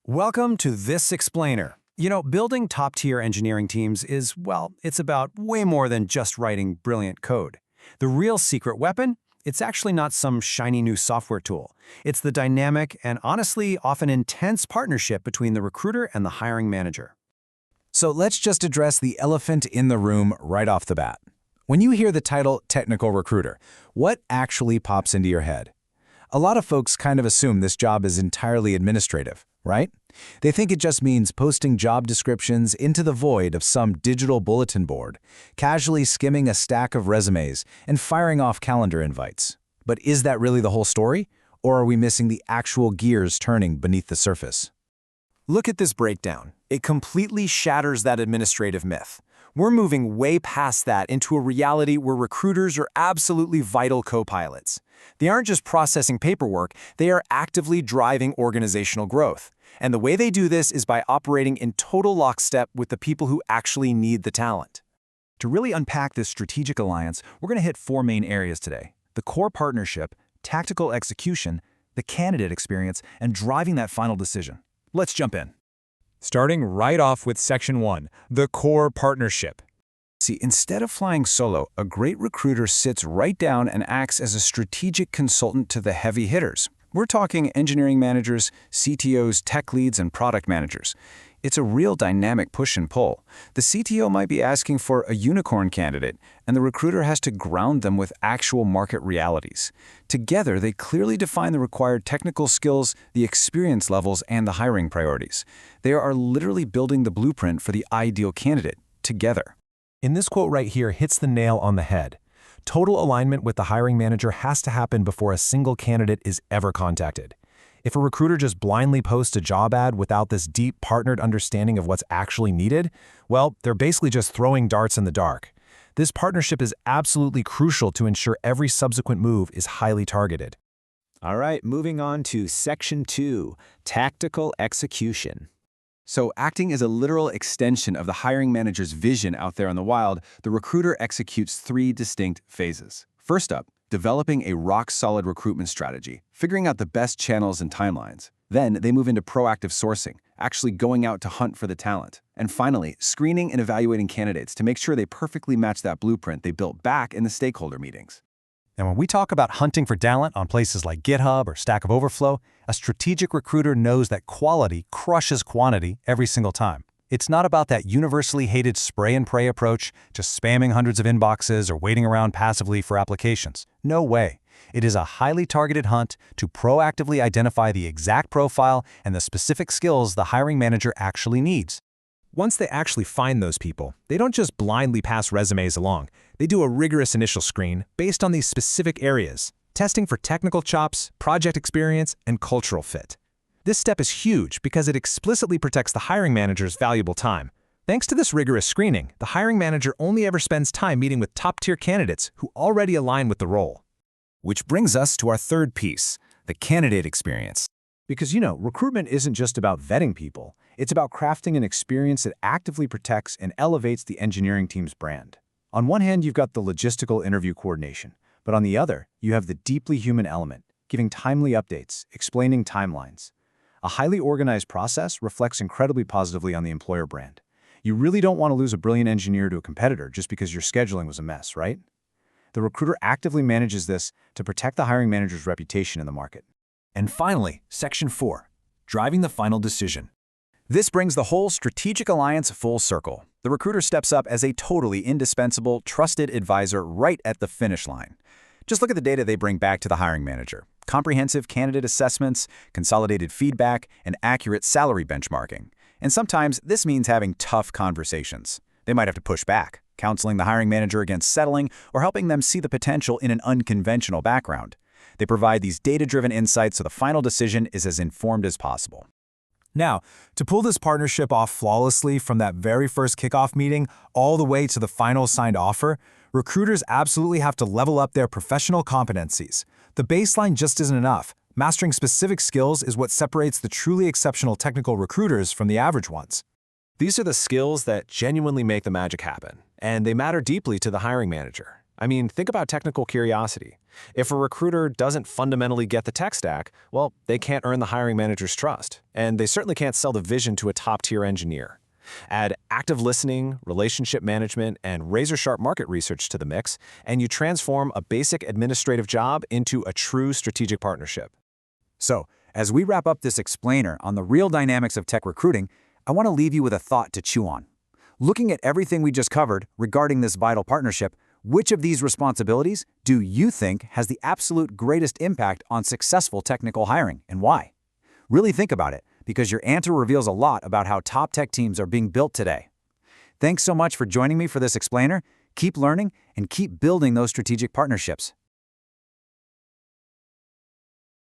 Welcome to This Explainer. Building top-tier engineering teams is, well, it's about way more than just writing brilliant code. The real secret weapon? It's actually not some shiny new software tool. It's the dynamic and honestly often intense partnership between the recruiter and the hiring manager. So let's just address the elephant in the room right off the bat. When you hear the title technical recruiter, what actually pops into your head? A lot of folks kind of assume this job is entirely administrative, right? They think it just means posting job descriptions into the void of some digital bulletin board, casually skimming a stack of resumes, and firing off calendar invites. But is that really the whole story? Or are we missing the actual gears turning beneath the surface? Look at this breakdown. It completely shatters that administrative myth. We're moving way past that into a reality where recruiters are absolutely vital co-pilots. They aren't just processing paperwork, they are actively driving organizational growth. And the way they do this is by operating in total lockstep with the people who actually need the talent. To really unpack this strategic alliance, we're going to hit four main areas today: the core partnership, tactical execution, the candidate experience, and driving that final decision. Let's jump in. Starting right off with Section 1, the core partnership. See, instead of flying solo, a great recruiter sits right down and acts as a strategic consultant to the heavy hitters. We're talking engineering managers, CTOs, tech leads, and product managers. It's a real dynamic push and pull. The CTO might be asking for a unicorn candidate, and the recruiter has to ground them with actual market realities. Together, they clearly define the required technical skills, the experience levels, and the hiring priorities. They are literally building the blueprint for the ideal candidate, together. In this quote right here hits the nail on the head. Total alignment with the hiring manager has to happen before a single candidate is ever contacted. If a recruiter just blindly posts a job ad without this deep partnered understanding of what's actually needed, well, they're basically just throwing darts in the dark. This partnership is absolutely crucial to ensure every subsequent move is highly targeted. All right, moving on to Section 2, tactical execution. So acting as a literal extension of the hiring manager's vision out there in the wild, the recruiter executes three distinct phases. First up, developing a rock-solid recruitment strategy, figuring out the best channels and timelines. Then they move into proactive sourcing, actually going out to hunt for the talent. And finally, screening and evaluating candidates to make sure they perfectly match that blueprint they built back in the stakeholder meetings. And when we talk about hunting for talent on places like GitHub or Stack Overflow, a strategic recruiter knows that quality crushes quantity every single time. It's not about that universally hated spray and pray approach, just spamming hundreds of inboxes or waiting around passively for applications. No way. It is a highly targeted hunt to proactively identify the exact profile and the specific skills the hiring manager actually needs. Once they actually find those people, they don't just blindly pass resumes along. They do a rigorous initial screen based on these specific areas, testing for technical chops, project experience, and cultural fit. This step is huge because it explicitly protects the hiring manager's valuable time. Thanks to this rigorous screening, the hiring manager only ever spends time meeting with top-tier candidates who already align with the role. Which brings us to our third piece, the candidate experience. Because, recruitment isn't just about vetting people. It's about crafting an experience that actively protects and elevates the engineering team's brand. On one hand, you've got the logistical interview coordination, but on the other, you have the deeply human element, giving timely updates, explaining timelines. A highly organized process reflects incredibly positively on the employer brand. You really don't want to lose a brilliant engineer to a competitor just because your scheduling was a mess, right? The recruiter actively manages this to protect the hiring manager's reputation in the market. And finally, Section 4, driving the final decision. This brings the whole strategic alliance full circle. The recruiter steps up as a totally indispensable, trusted advisor right at the finish line. Just look at the data they bring back to the hiring manager. Comprehensive candidate assessments, consolidated feedback, and accurate salary benchmarking. And sometimes this means having tough conversations. They might have to push back, counseling the hiring manager against settling or helping them see the potential in an unconventional background. They provide these data-driven insights so the final decision is as informed as possible. Now, to pull this partnership off flawlessly from that very first kickoff meeting all the way to the final signed offer, recruiters absolutely have to level up their professional competencies. The baseline just isn't enough. Mastering specific skills is what separates the truly exceptional technical recruiters from the average ones. These are the skills that genuinely make the magic happen, and they matter deeply to the hiring manager. I mean, think about technical curiosity. If a recruiter doesn't fundamentally get the tech stack, well, they can't earn the hiring manager's trust, and they certainly can't sell the vision to a top-tier engineer. Add active listening, relationship management, and razor-sharp market research to the mix, and you transform a basic administrative job into a true strategic partnership. So, as we wrap up this explainer on the real dynamics of tech recruiting, I want to leave you with a thought to chew on. Looking at everything we just covered regarding this vital partnership, which of these responsibilities do you think has the absolute greatest impact on successful technical hiring, and why? Really think about it, because your answer reveals a lot about how top tech teams are being built today. Thanks so much for joining me for this explainer. Keep learning and keep building those strategic partnerships.